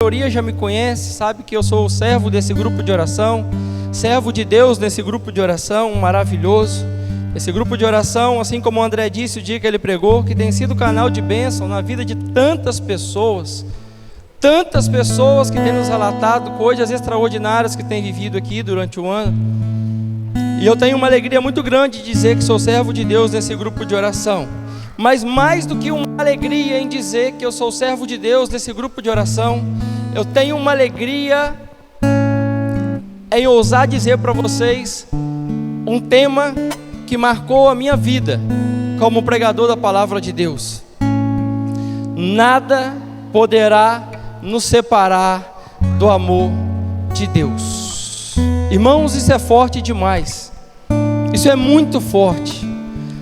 maioria já me conhece, sabe que eu sou servo desse grupo de oração, servo de Deus nesse grupo de oração maravilhoso. Esse grupo de oração, assim como o André disse o dia que ele pregou, que tem sido canal de bênção na vida de tantas pessoas que têm nos relatado coisas extraordinárias que têm vivido aqui durante o ano. E eu tenho uma alegria muito grande de dizer que sou servo de Deus nesse grupo de oração. Mas mais do que uma alegria em dizer que eu sou servo de Deus nesse grupo de oração, eu tenho uma alegria em ousar dizer para vocês um tema que marcou a minha vida como pregador da palavra de Deus. Nada poderá nos separar do amor de Deus. Irmãos, isso é forte demais. Isso é muito forte.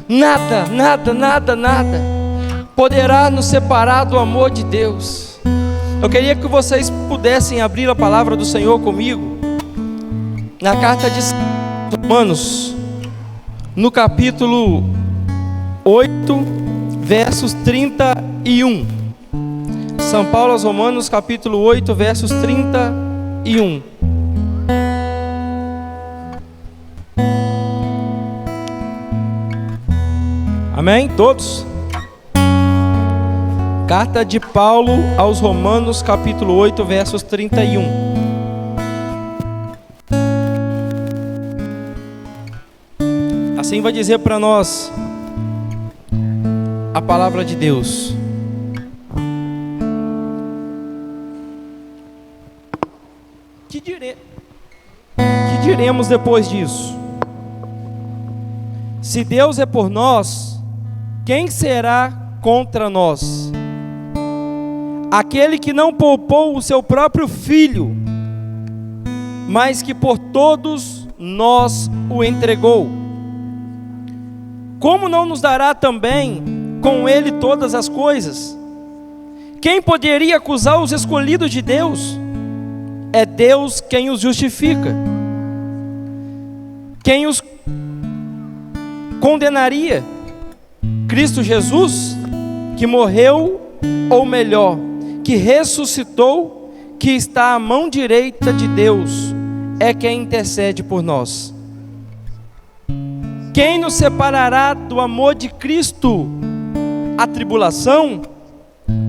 Nada poderá nos separar do amor de Deus. Eu queria que vocês pudessem abrir a palavra do Senhor comigo na carta de Romanos, no capítulo 8, versos 31. São Paulo aos Romanos, capítulo 8, versos 31. Amém? Todos? Carta de Paulo aos Romanos, capítulo 8, versos 31. Assim vai dizer para nós a palavra de Deus. Que diremos depois disso? Se Deus é por nós, quem será contra nós? Aquele que não poupou o seu próprio filho, mas que por todos nós o entregou, como não nos dará também com ele todas as coisas? Quem poderia acusar os escolhidos de Deus? É Deus quem os justifica. Quem os condenaria? Cristo Jesus, que morreu, ou melhor, que ressuscitou, que está à mão direita de Deus, é quem intercede por nós. Quem nos separará do amor de Cristo? A tribulação,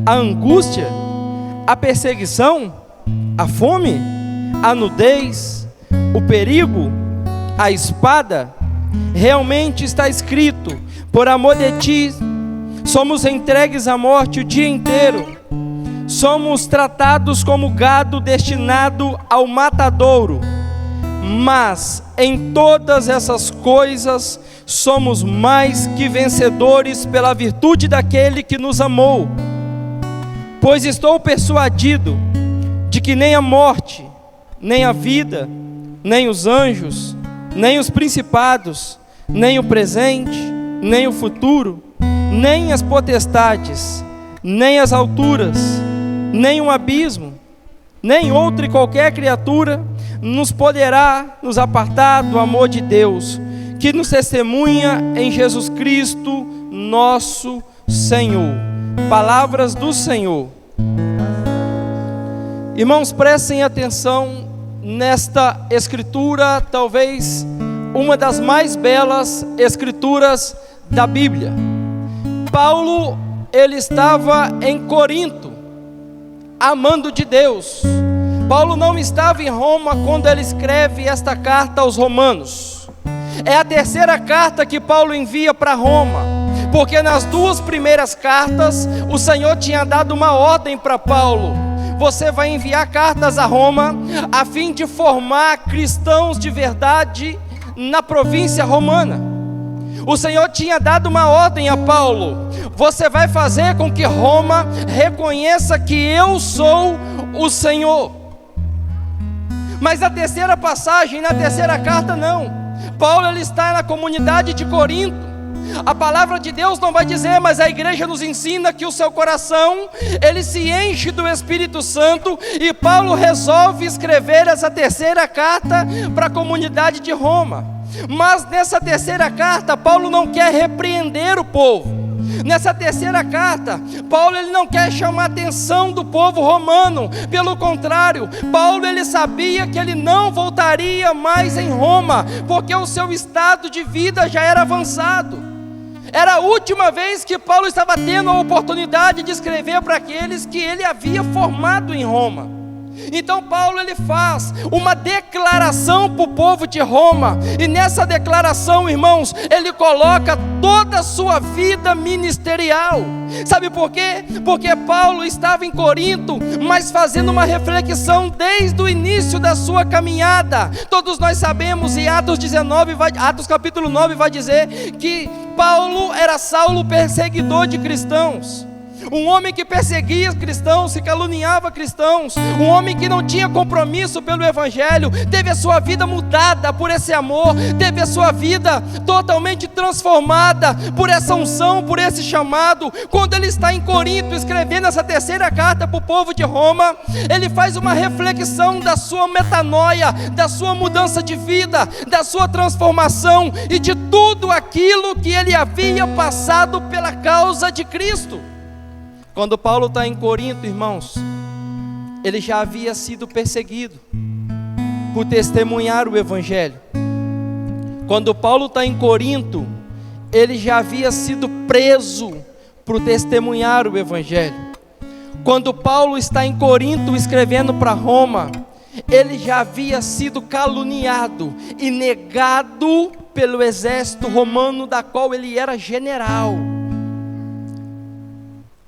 a angústia, a perseguição, a fome, a nudez, o perigo, a espada? Realmente está escrito: por amor de ti, somos entregues à morte o dia inteiro. Somos tratados como gado destinado ao matadouro. Mas em todas essas coisas somos mais que vencedores pela virtude daquele que nos amou. Pois estou persuadido de que nem a morte, nem a vida, nem os anjos, nem os principados, nem o presente, nem o futuro, nem as potestades, nem as alturas, nem um abismo, nem outra e qualquer criatura nos poderá nos apartar do amor de Deus, que nos testemunha em Jesus Cristo, nosso Senhor. Palavras do Senhor. Irmãos, prestem atenção nesta escritura, talvez uma das mais belas escrituras da Bíblia. Paulo, ele estava em Corinto, amando de Deus. Paulo não estava em Roma quando ele escreve esta carta aos Romanos. É a terceira carta que Paulo envia para Roma, porque nas duas primeiras cartas o Senhor tinha dado uma ordem para Paulo: você vai enviar cartas a Roma a fim de formar cristãos de verdade na província romana. O Senhor tinha dado uma ordem a Paulo: você vai fazer com que Roma reconheça que eu sou o Senhor. Mas na terceira passagem, na terceira carta, não. Paulo, ele está na comunidade de Corinto. A palavra de Deus não vai dizer, mas a igreja nos ensina que o seu coração, ele se enche do Espírito Santo, e Paulo resolve escrever essa terceira carta para a comunidade de Roma. Mas nessa terceira carta, Paulo não quer repreender o povo. Nessa terceira carta, Paulo ele não quer chamar a atenção do povo romano, pelo contrário, Paulo ele sabia que ele não voltaria mais em Roma, porque o seu estado de vida já era avançado. Era a última vez que Paulo estava tendo a oportunidade de escrever para aqueles que ele havia formado em Roma. Então Paulo ele faz uma declaração para o povo de Roma, e nessa declaração, irmãos, ele coloca toda a sua vida ministerial. Sabe por quê? Porque Paulo estava em Corinto, mas fazendo uma reflexão desde o início da sua caminhada. Todos nós sabemos, e Atos capítulo 9 vai dizer que Paulo era Saulo, perseguidor de cristãos. Um homem que perseguia cristãos, que caluniava cristãos, um homem que não tinha compromisso pelo Evangelho, teve a sua vida mudada por esse amor, teve a sua vida totalmente transformada por essa unção, por esse chamado. Quando ele está em Corinto, escrevendo essa terceira carta para o povo de Roma, ele faz uma reflexão da sua metanoia, da sua mudança de vida, da sua transformação e de tudo aquilo que ele havia passado pela causa de Cristo. Quando Paulo está em Corinto, irmãos, ele já havia sido perseguido por testemunhar o Evangelho. Quando Paulo está em Corinto, ele já havia sido preso por testemunhar o Evangelho. Quando Paulo está em Corinto escrevendo para Roma, ele já havia sido caluniado e negado pelo exército romano, da qual ele era general.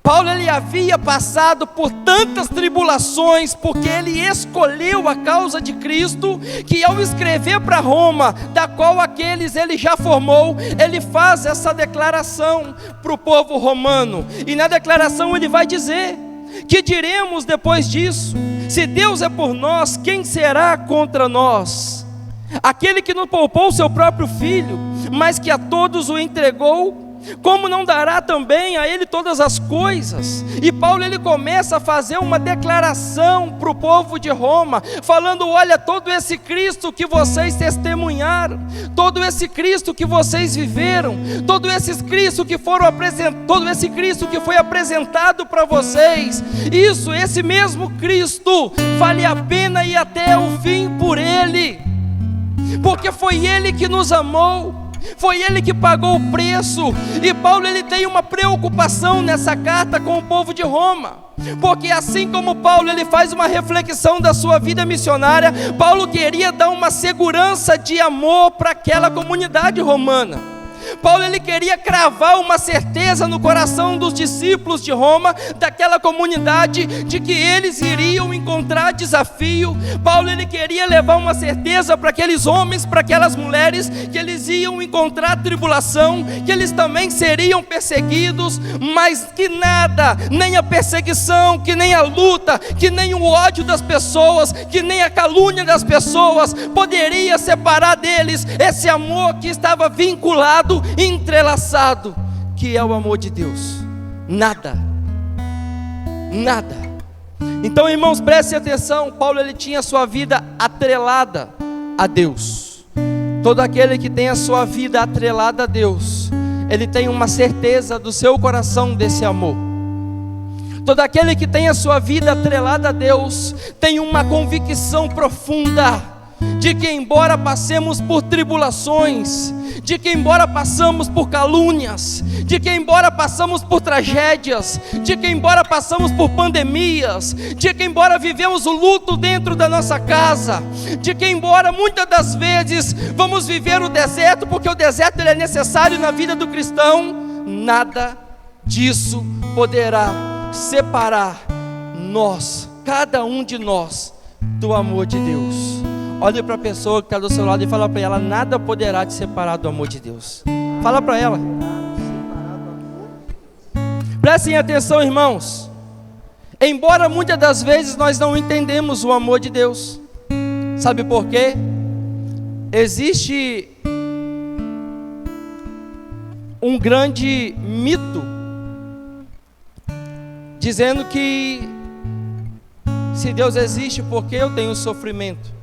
Paulo ele havia passado por tantas tribulações, porque ele escolheu a causa de Cristo, que ao escrever para Roma, da qual aqueles ele já formou, ele faz essa declaração para o povo romano. E na declaração ele vai dizer: que diremos depois disso? Se Deus é por nós, quem será contra nós? Aquele que não poupou o seu próprio filho, mas que a todos o entregou, como não dará também a ele todas as coisas? E Paulo ele começa a fazer uma declaração para o povo de Roma, falando: olha, todo esse Cristo que vocês testemunharam, todo esse Cristo que vocês viveram, todo esse Cristo que foi apresentado para vocês, esse mesmo Cristo vale a pena ir até o fim por ele, porque foi ele que nos amou, foi ele que pagou o preço. E Paulo ele tem uma preocupação nessa carta com o povo de Roma, porque assim como Paulo ele faz uma reflexão da sua vida missionária, Paulo queria dar uma segurança de amor para aquela comunidade romana. Paulo ele queria cravar uma certeza no coração dos discípulos de Roma, daquela comunidade, de que eles iriam encontrar desafio. Paulo ele queria levar uma certeza para aqueles homens, para aquelas mulheres, que eles iam encontrar tribulação, que eles também seriam perseguidos, mas que nada, nem a perseguição, que nem a luta, que nem o ódio das pessoas, que nem a calúnia das pessoas poderia separar deles esse amor que estava vinculado, entrelaçado, que é o amor de Deus. Nada. Então, irmãos, prestem atenção. Paulo ele tinha a sua vida atrelada a Deus. Todo aquele que tem a sua vida atrelada a Deus, ele tem uma certeza do seu coração desse amor. Todo aquele que tem a sua vida atrelada a Deus tem uma convicção profunda de que, embora passemos por tribulações, de que embora passamos por calúnias, de que embora passamos por tragédias, de que embora passamos por pandemias, de que embora vivemos o luto dentro da nossa casa, de que embora muitas das vezes vamos viver o deserto, porque o deserto ele é necessário na vida do cristão, nada disso poderá separar nós, cada um de nós, do amor de Deus. Olhe para a pessoa que está do seu lado e fala para ela: nada poderá te separar do amor de Deus. Fala para ela. Prestem atenção, irmãos. Embora muitas das vezes nós não entendemos o amor de Deus, sabe por quê? Existe um grande mito dizendo que se Deus existe, por que eu tenho sofrimento?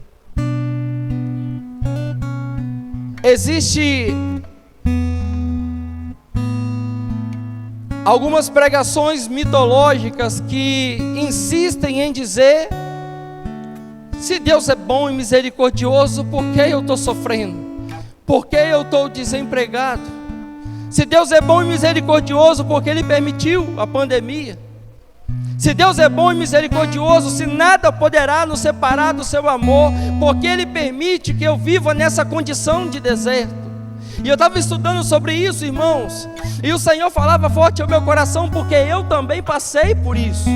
Existe algumas pregações mitológicas que insistem em dizer: se Deus é bom e misericordioso, por que eu estou sofrendo? Por que eu estou desempregado? Se Deus é bom e misericordioso, por que Ele permitiu a pandemia? Se Deus é bom e misericordioso, se nada poderá nos separar do seu amor, porque Ele permite que eu viva nessa condição de deserto? E eu estava estudando sobre isso, irmãos, e o Senhor falava forte ao meu coração, porque eu também passei por isso.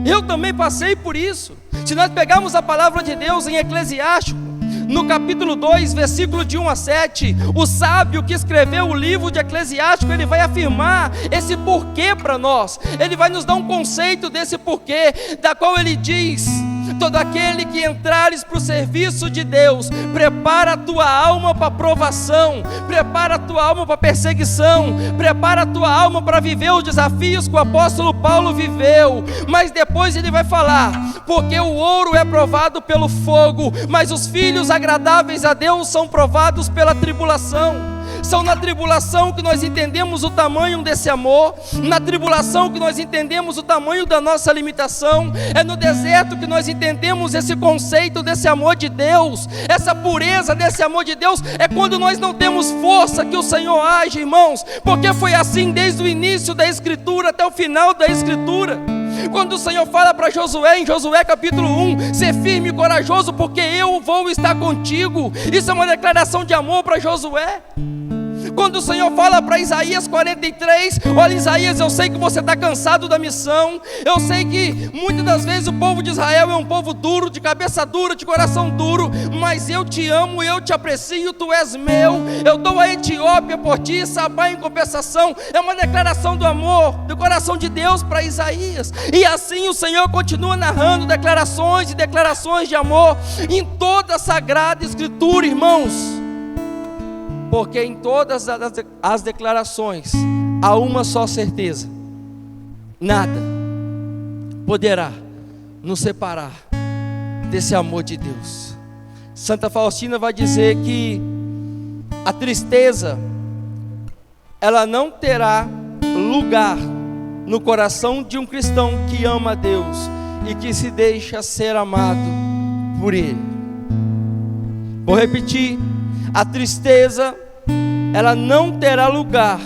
Eu também passei por isso. Se nós pegarmos a palavra de Deus em Eclesiástico, no capítulo 2, versículo de 1 a 7, o sábio que escreveu o livro de Eclesiástico, ele vai afirmar esse porquê para nós. Ele vai nos dar um conceito desse porquê, da qual ele diz: todo aquele que entrares para o serviço de Deus, prepara a tua alma para a provação, prepara a tua alma para a perseguição, prepara a tua alma para viver os desafios que o apóstolo Paulo viveu. Mas depois ele vai falar: porque o ouro é provado pelo fogo, mas os filhos agradáveis a Deus são provados pela tribulação. São na tribulação que nós entendemos o tamanho desse amor, na tribulação que nós entendemos o tamanho da nossa limitação, é no deserto que nós entendemos esse conceito desse amor de Deus, essa pureza desse amor de Deus. É quando nós não temos força que o Senhor age, irmãos, porque foi assim desde o início da Escritura até o final da Escritura. Quando o Senhor fala para Josué, em Josué capítulo 1, ser firme e corajoso, porque eu vou estar contigo. Isso é uma declaração de amor para Josué. Quando o Senhor fala para Isaías 43, olha, Isaías, eu sei que você está cansado da missão, eu sei que muitas das vezes o povo de Israel é um povo duro, de cabeça dura, de coração duro, mas eu te amo, eu te aprecio, tu és meu, eu dou a Etiópia por ti, Sabá em compensação. É uma declaração do amor, do coração de Deus para Isaías. E assim o Senhor continua narrando declarações e declarações de amor em toda a Sagrada Escritura, irmãos. Porque em todas as declarações há uma só certeza: nada poderá nos separar desse amor de Deus. Santa Faustina vai dizer que a tristeza, ela não terá lugar no coração de um cristão que ama a Deus e que se deixa ser amado por Ele. Vou repetir: a tristeza, ela não terá lugar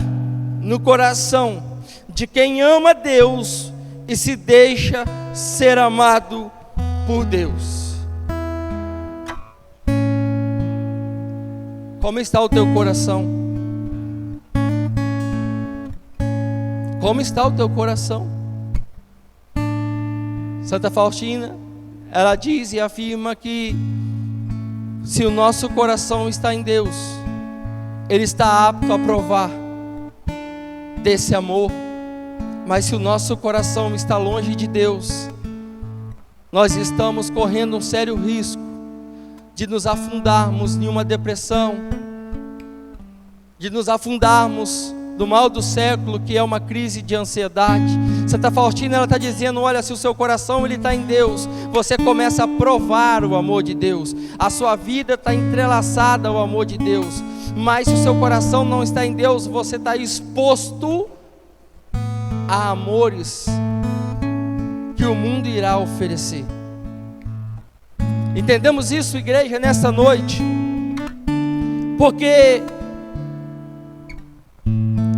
no coração de quem ama Deus e se deixa ser amado por Deus. Como está o teu coração? Como está o teu coração? Santa Faustina, ela diz e afirma que se o nosso coração está em Deus, Ele está apto a provar desse amor. Mas se o nosso coração está longe de Deus, nós estamos correndo um sério risco de nos afundarmos em uma depressão, de nos afundarmos do mal do século, que é uma crise de ansiedade. Santa Faustina, ela está dizendo: olha, se o seu coração está em Deus, você começa a provar o amor de Deus, a sua vida está entrelaçada ao amor de Deus. Mas se o seu coração não está em Deus, você está exposto a amores que o mundo irá oferecer. Entendemos isso, igreja, nesta noite? Porque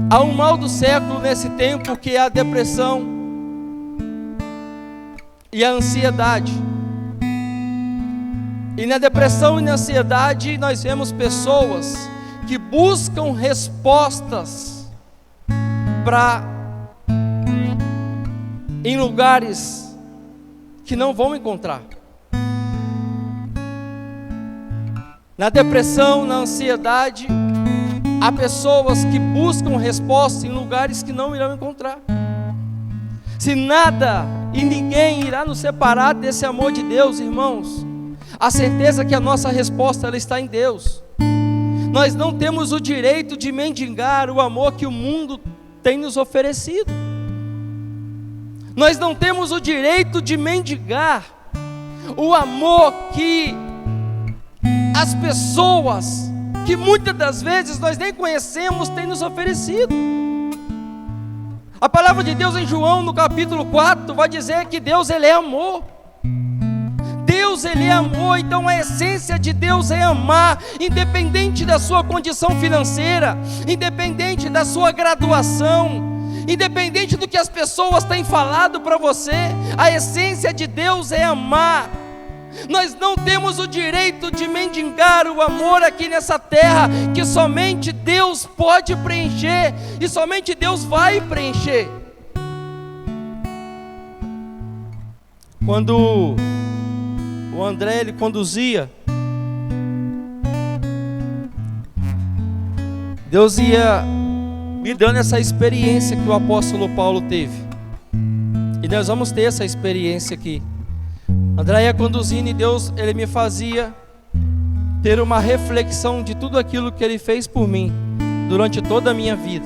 há um mal do século nesse tempo, que é a depressão e a ansiedade. E na depressão e na ansiedade nós vemos pessoas que buscam respostas em lugares que não vão encontrar. Na depressão, na ansiedade, há pessoas que buscam resposta em lugares que não irão encontrar. Se nada e ninguém irá nos separar desse amor de Deus, irmãos, a certeza que a nossa resposta, ela está em Deus. Nós não temos o direito de mendigar o amor que o mundo tem nos oferecido. Nós não temos o direito de mendigar o amor que as pessoas, que muitas das vezes nós nem conhecemos, têm nos oferecido. A palavra de Deus em João, no capítulo 4, vai dizer que Deus, Ele é amor. Deus, Ele é amor, então a essência de Deus é amar, independente da sua condição financeira, independente da sua graduação, independente do que as pessoas têm falado para você, a essência de Deus é amar. Nós não temos o direito de mendigar o amor aqui nessa terra, que somente Deus pode preencher, e somente Deus vai preencher. Quando o André, ele conduzia, Deus ia me dando essa experiência que o apóstolo Paulo teve, e nós vamos ter essa experiência aqui. André ia conduzindo e Deus, Ele me fazia ter uma reflexão de tudo aquilo que Ele fez por mim durante toda a minha vida.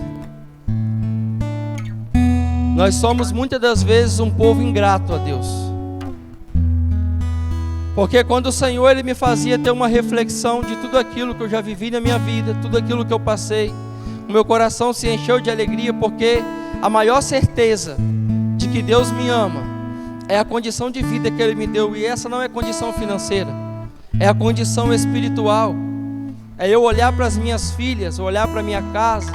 Nós somos muitas das vezes um povo ingrato a Deus, porque quando o Senhor, Ele me fazia ter uma reflexão de tudo aquilo que eu já vivi na minha vida, tudo aquilo que eu passei, o meu coração se encheu de alegria, porque a maior certeza de que Deus me ama é a condição de vida que Ele me deu, e essa não é condição financeira, é a condição espiritual. É eu olhar para as minhas filhas, olhar para a minha casa,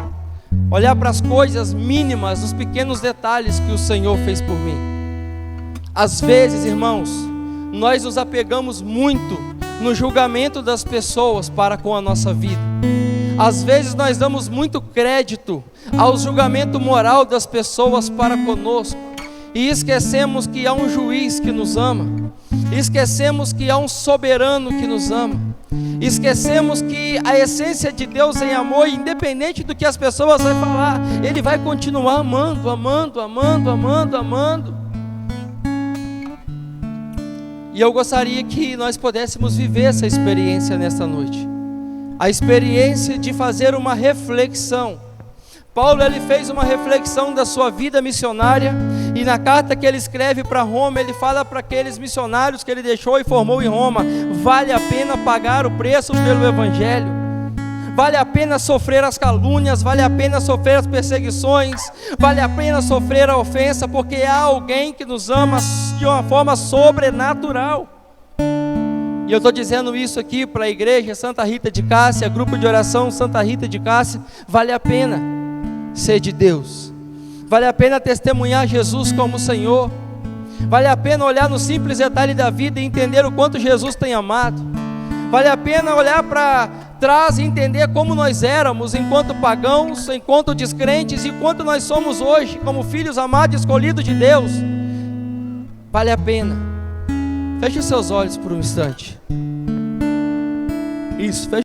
olhar para as coisas mínimas, os pequenos detalhes que o Senhor fez por mim. Às vezes, irmãos, nós nos apegamos muito no julgamento das pessoas para com a nossa vida. Às vezes nós damos muito crédito ao julgamento moral das pessoas para conosco, e esquecemos que há um juiz que nos ama, esquecemos que há um soberano que nos ama, esquecemos que a essência de Deus em amor, independente do que as pessoas vão falar, Ele vai continuar amando, amando, amando, amando, amando. E eu gostaria que nós pudéssemos viver essa experiência nesta noite, a experiência de fazer uma reflexão. Paulo, ele fez uma reflexão da sua vida missionária, e na carta que ele escreve para Roma, ele fala para aqueles missionários que ele deixou e formou em Roma: vale a pena pagar o preço pelo Evangelho, vale a pena sofrer as calúnias, vale a pena sofrer as perseguições, vale a pena sofrer a ofensa, porque há alguém que nos ama de uma forma sobrenatural. E eu estou dizendo isso aqui para a igreja Santa Rita de Cássia, grupo de oração Santa Rita de Cássia. Vale a pena ser de Deus, vale a pena testemunhar Jesus como Senhor, vale a pena olhar no simples detalhe da vida e entender o quanto Jesus tem amado, vale a pena olhar para trás e entender como nós éramos enquanto pagãos, enquanto descrentes, e quanto nós somos hoje como filhos amados e escolhidos de Deus. Vale a pena. Feche os seus olhos por um instante. Isso, feche.